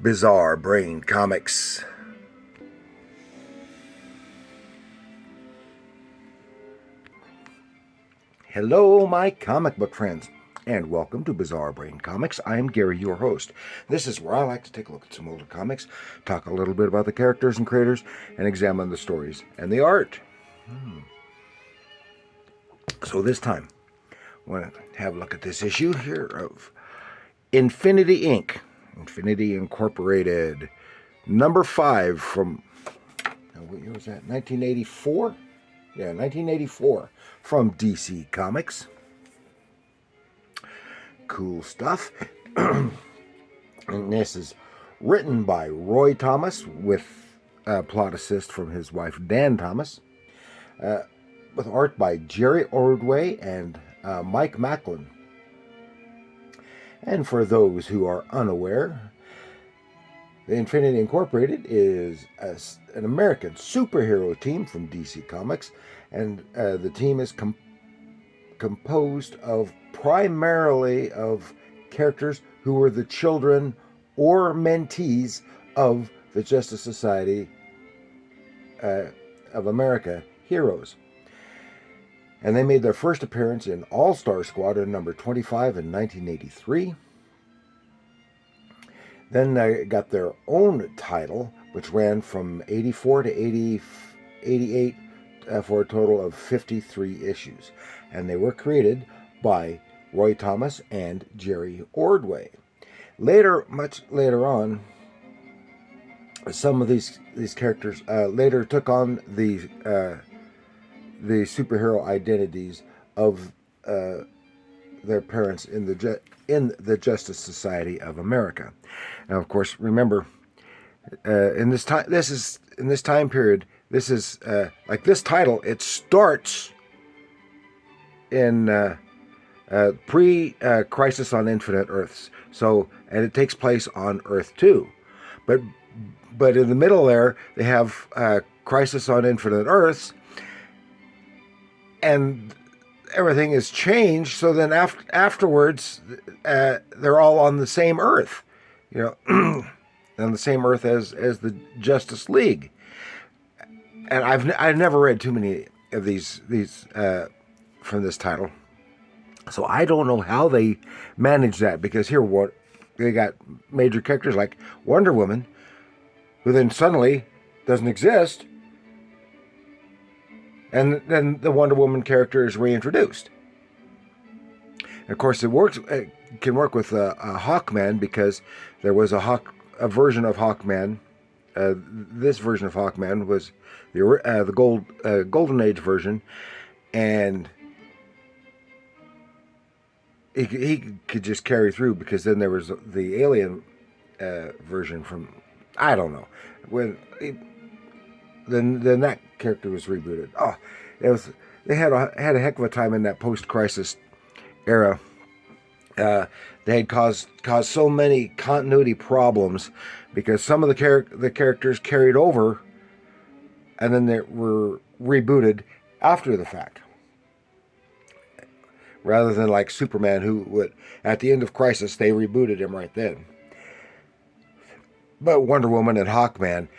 Bizarre Brain Comics. Hello, my comic book friends, and welcome to Bizarre Brain Comics. I am Gary, your host. This is where I like to take a look at some older comics, talk a little bit about the characters and creators, and examine the stories and the art. So this time, I want to have a look at this issue here of Infinity Inc., Infinity Incorporated, number 5 from, what year was that, 1984? Yeah, 1984, from DC Comics. Cool stuff. And this is written by Roy Thomas with plot assist from his wife Dan Thomas, with art by Jerry Ordway and Mike Macklin. And for those who are unaware, the Infinity Incorporated is an American superhero team from DC Comics, and the team is composed of primarily of characters who were the children or mentees of the Justice Society of America heroes. And they made their first appearance in All-Star Squadron number 25 in 1983. Then they got their own title, which ran from 84 to 88 for a total of 53 issues. And they were created by Roy Thomas and Jerry Ordway. Later, much later on, some of these characters later took on the superhero identities of their parents in the Justice Society of America. Now, of course, remember, in this time period, this is like this title. It starts in pre-Crisis on Infinite Earths. So, and it takes place on Earth 2, but in the middle there they have Crisis on Infinite Earths. And everything is changed, so then afterwards, they're all on the same Earth, on the same Earth as the Justice League. And I've never read too many of these from this title, so I don't know how they manage that, because here they got major characters like Wonder Woman, who then suddenly doesn't exist. And then the Wonder Woman character is reintroduced. And of course, it can work with a Hawkman, because there was a version of Hawkman. This version of Hawkman was the Golden Age version, and he could just carry through, because then there was the Alien version from, I don't know, then that character was rebooted. They had a heck of a time in that post-crisis era. They had caused so many continuity problems, because some of the characters carried over, and then they were rebooted after the fact, rather than like Superman, who would, at the end of Crisis, they rebooted him right then. But Wonder Woman and Hawkman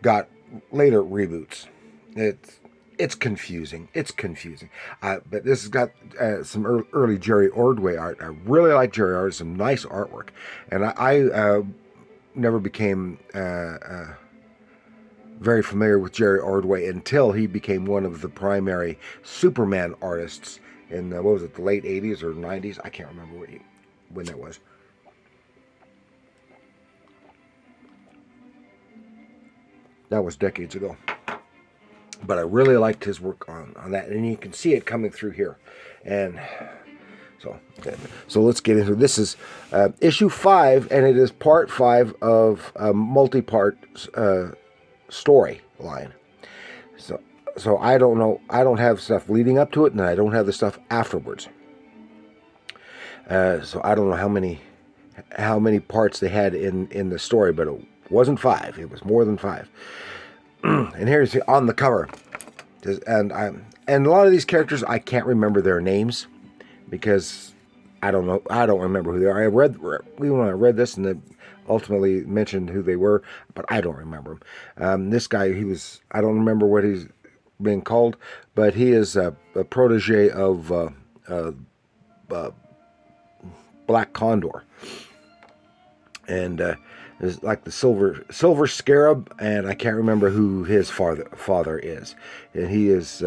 got later reboots. It's confusing. But this has got some early Jerry Ordway art. I really like Jerry art. Some nice artwork. And I never became very familiar with Jerry Ordway until he became one of the primary Superman artists in the late 80s or 90s? I can't remember when that was. That was decades ago. But I really liked his work on that. And you can see it coming through here. And so let's get into it. This is issue 5, and it is part 5 of a multi-part storyline. So I don't know. I don't have stuff leading up to it, and I don't have the stuff afterwards. So I don't know how many parts they had in the story, but it wasn't 5. It was more than 5. And here's on the cover, and a lot of these characters I can't remember their names, because I don't know. I don't remember who they are. When I read this, and they ultimately mentioned who they were, but I don't remember him. This guy, I don't remember what he's being called, but he is a protege of Black Condor, and is like the silver scarab, and I can't remember who his father is, and he is.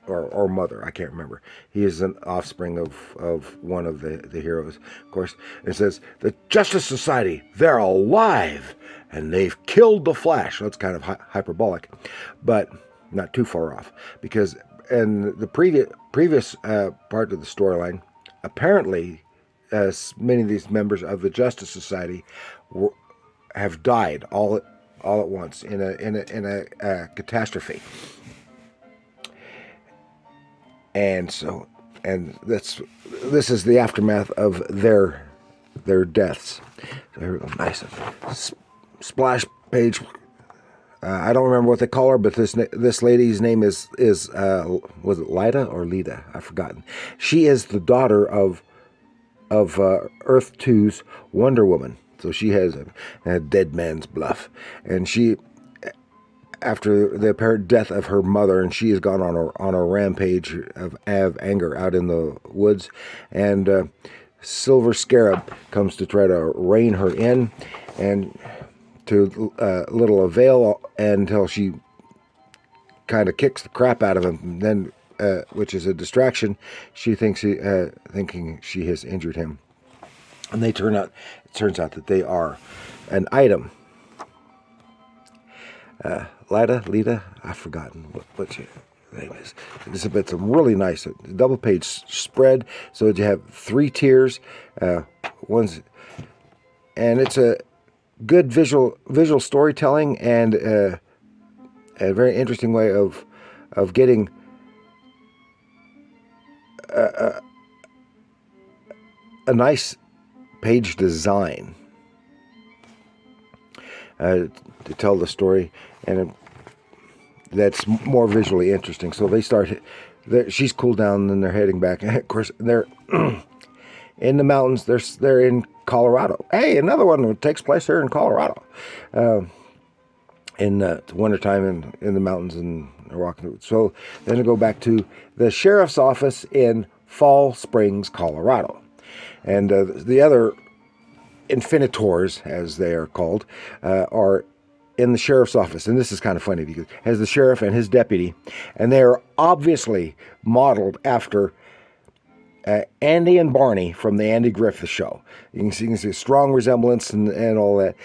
Or mother, I can't remember. He is an offspring of one of the heroes, of course. It says, the Justice Society, they're alive, and they've killed the Flash. That's kind of hyperbolic, but not too far off. Because in the previous part of the storyline, apparently many of these members of the Justice Society have died all at once in a catastrophe. And this is the aftermath of their deaths. So here we go, nice splash page. I don't remember what they call her, but this lady's name is was it Lida or Lida? I've forgotten. She is the daughter of Earth 2's Wonder Woman. So she has a dead man's bluff, and she, after the apparent death of her mother, and she has gone on a rampage of anger out in the woods, and Silver Scarab comes to try to rein her in, and to little avail, until she kind of kicks the crap out of him. And then, which is a distraction, she thinking she has injured him, and it turns out that they are an item. Lida, I've forgotten what your name is. It's a really nice double page spread. So you have 3 tiers, and it's a good visual storytelling, and a very interesting way of getting a nice page design to tell the story, and that's more visually interesting. So she's cooled down, and they're heading back. And of course, they're in the mountains. They're in Colorado. Hey, another one that takes place here in Colorado. In the wintertime in the mountains, and they're walking through. So then they go back to the sheriff's office in Fall Springs, Colorado. And the other Infinitors, as they are called, are in the sheriff's office. And this is kind of funny, because it has the sheriff and his deputy, and they are obviously modeled after Andy and Barney from the Andy Griffith Show. You can see a strong resemblance and all that.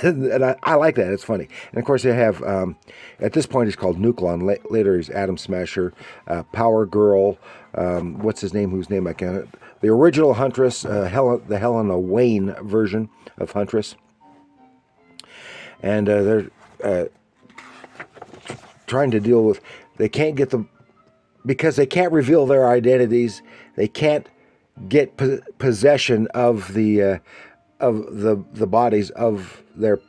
And I like that. It's funny. And of course, they have, at this point, he's called Nuklon. Later, he's Atom Smasher, Power Girl, what's his name? Whose name I can't. The original Huntress, the Helena Wayne version of Huntress. And they're trying to deal with, they can't get them, because they can't reveal their identities. They can't get possession of the bodies of the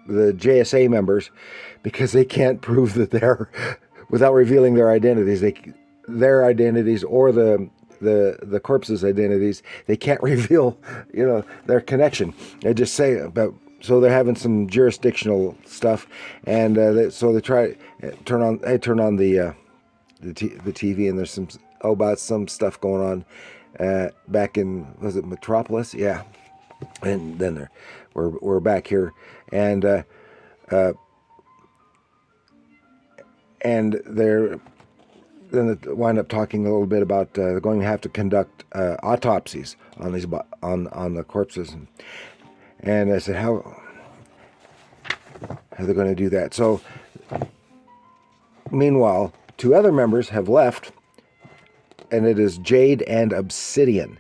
JSA members, because they can't prove that they're, without revealing their identities. Their identities, or the corpses' identities, they can't reveal, their connection. They just say about. So they're having some jurisdictional stuff, and so they turn on the TV, and there's about some stuff going on back in, was it Metropolis? Yeah, and then we're back here, and they're then they wind up talking a little bit about they're going to have to conduct autopsies on these on the corpses, and I said, how are they going to do that? So meanwhile, 2 other members have left, and it is Jade and Obsidian.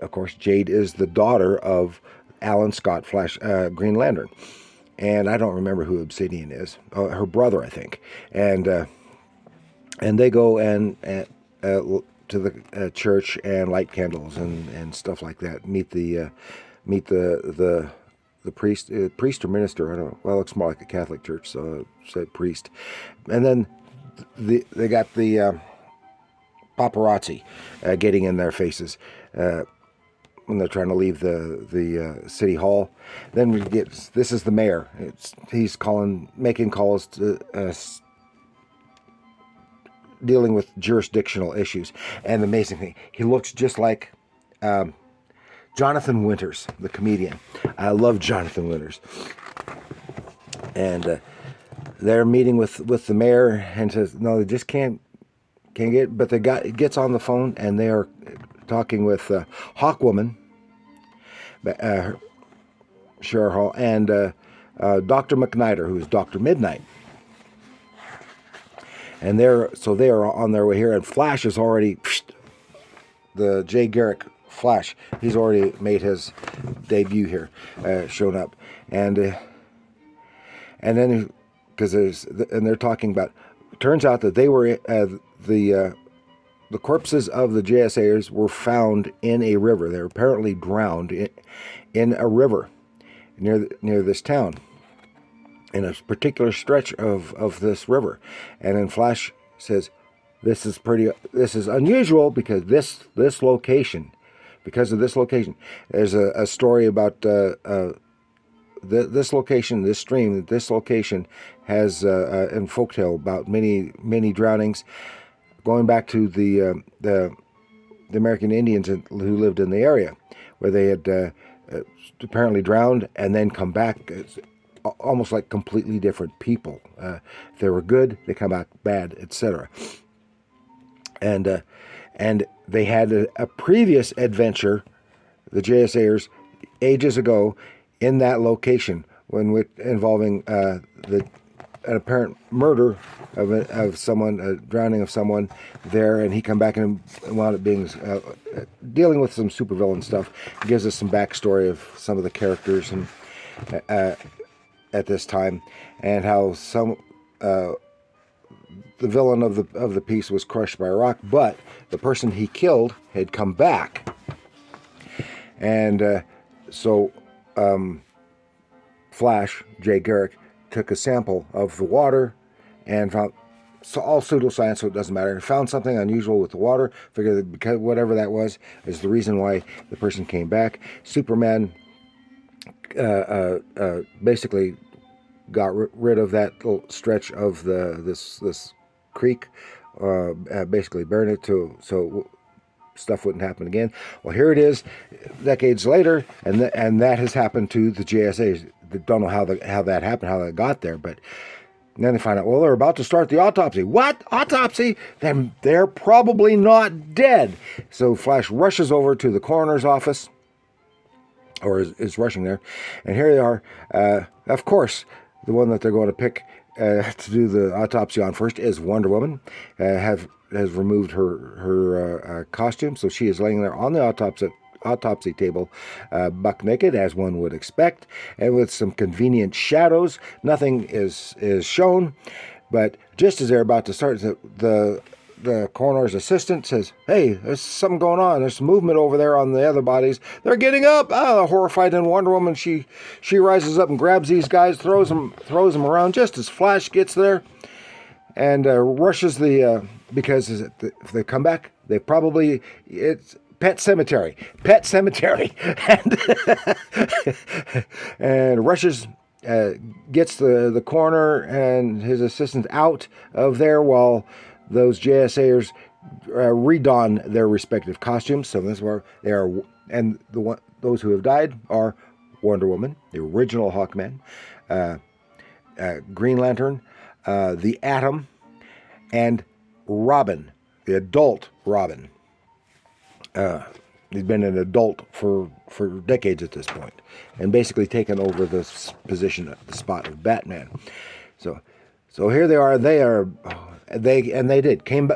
Of course, Jade is the daughter of Alan Scott, Green Lantern. And I don't remember who Obsidian is. Her brother, I think. And they go to the church and light candles and stuff like that. Meet the priest, priest or minister. I don't know. Well, it looks more like a Catholic church, so it said priest. And then they got the paparazzi getting in their faces when they're trying to leave the city hall. Then we get, this is the mayor. He's making calls to dealing with jurisdictional issues. And the amazing thing, he looks just like Jonathan Winters, the comedian. I love Jonathan Winters. And they're meeting with the mayor and says, no, they just can't get, but the guy gets on the phone and they are talking with Hawkwoman, Share Hall, and Dr. McNider, who is Dr. Midnight. And they are on their way here, and Flash is already, the Jay Garrick Flash, he's already made his debut here, shown up. And then, they're talking about, turns out that they were, the corpses of the JSAers were found in a river. They were apparently drowned in a river near this town, in a particular stretch of this river. And then Flash says, this is unusual because this location, because of this location. There's a story about this location, this stream, this location has in folktale about many drownings, going back to the American Indians who lived in the area, where they had apparently drowned and then come back, almost like completely different people. If they were good, they come back bad, etc. And they had a previous adventure, the JSAers, ages ago, in that location, involving an apparent murder of someone, a drowning of someone there, and he come back and wound up being dealing with some supervillain stuff. He gives us some backstory of some of the characters and at this time, and how the villain of the piece was crushed by a rock, but the person he killed had come back, and so Flash, Jay Garrick, took a sample of the water and found, so all pseudoscience, so it doesn't matter. Found something unusual with the water. Figured that because whatever that was is the reason why the person came back. Superman basically got rid of that little stretch of this creek, basically burned it so stuff wouldn't happen again. Well, here it is, decades later, and that has happened to the JSAs. They don't know how that happened, how that got there, but then they find out, well, they're about to start the autopsy. What? Autopsy? Then they're probably not dead. So Flash rushes over to the coroner's office, or is rushing there, and here they are. Of course, the one that they're going to pick to do the autopsy on first is Wonder Woman. Has removed her costume, so she is laying there on the autopsy table, buck naked, as one would expect, and with some convenient shadows. Nothing is shown, but just as they're about to start, the coroner's assistant says, "Hey, there's something going on. There's some movement over there on the other bodies. They're getting up." Horrified, and Wonder Woman, she rises up and grabs these guys, throws them around just as Flash gets there, and rushes because if they come back, it's Pet Cemetery, and rushes, gets the coroner and his assistant out of there while those JSAers redon their respective costumes. So this is where they are, and those who have died are Wonder Woman, the original Hawkman, Green Lantern, the Atom, and Robin, the adult Robin. He's been an adult for decades at this point, and basically taken over this position, the spot of Batman. So here they are. They came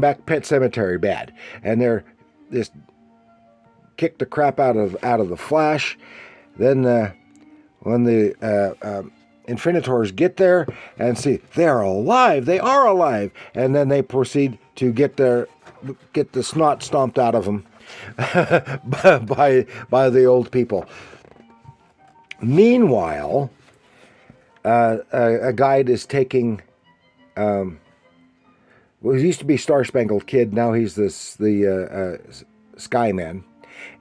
back Pet Cemetery bad, and they're just kicked the crap out of the Flash. Then when the Infinitors get there and see they are alive, and then they proceed to get the snot stomped out of them by the old people. Meanwhile, a guide is taking well, he used to be Star Spangled Kid. Now he's the Sky Man,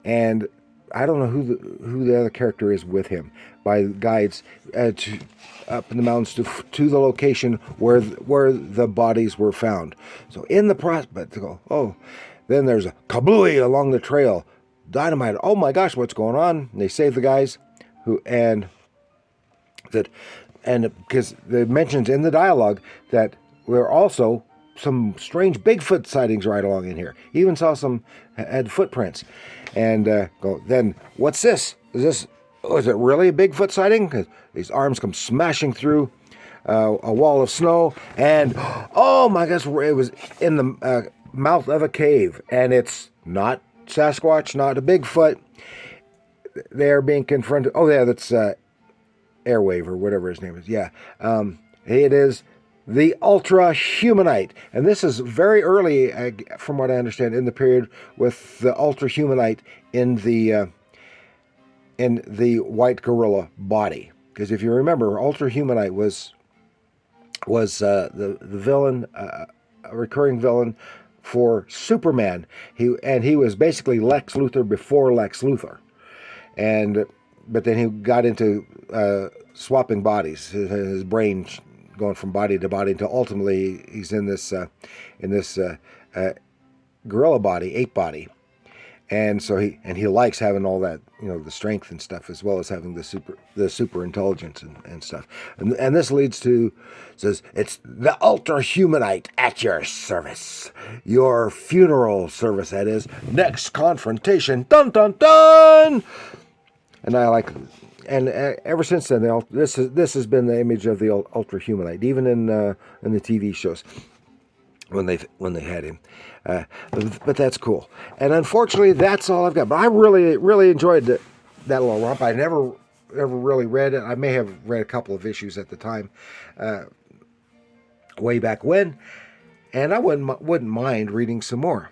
and I don't know who the other character is with him. By guides up in the mountains to the location where the bodies were found. So in the process, but to go, oh, then there's a kablooey along the trail, dynamite. Oh my gosh, what's going on? And they save the guys and because it mentions in the dialogue that there are also some strange Bigfoot sightings right along in here. Even saw some had footprints, and then what's this? Is it really a Bigfoot sighting? 'Cause these arms come smashing through a wall of snow, and oh my gosh, it was in the mouth of a cave, and it's not Sasquatch, not a Bigfoot. They're being confronted. Oh yeah, that's Airwave or whatever his name is. Yeah, it is the Ultra Humanite, and this is very early, from what I understand, in the period with the Ultra Humanite in the white gorilla body. Because if you remember, Ultra Humanite was the villain, a recurring villain for Superman. He was basically Lex Luthor before Lex Luthor, but then he got into swapping bodies. His brain going from body to body until ultimately he's in this gorilla body, ape body. And so he likes having all that, the strength and stuff, as well as having the super intelligence and stuff. And this leads to, says, it's the Ultra Humanite at your service. Your funeral service, that is. Next confrontation. Dun, dun, dun! And I like, and ever since then, this has been the image of the Ultra Humanite, even in the TV shows. When they had him, but that's cool. And unfortunately, that's all I've got. But I really enjoyed that little romp. I never really read it. I may have read a couple of issues at the time, way back when, and I wouldn't mind reading some more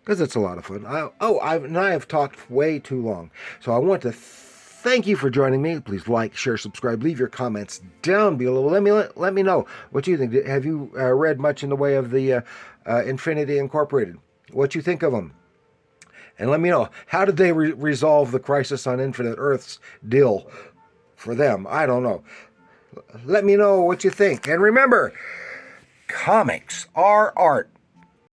because it's a lot of fun. I have talked way too long, so I want to thank you for joining me. Please like, share, subscribe, leave your comments down below. Let me know what you think. Have you read much in the way of the Infinity Incorporated? What you think of them? And let me know, how did they resolve the Crisis on Infinite Earths deal for them? I don't know. Let me know what you think. And remember, comics are art.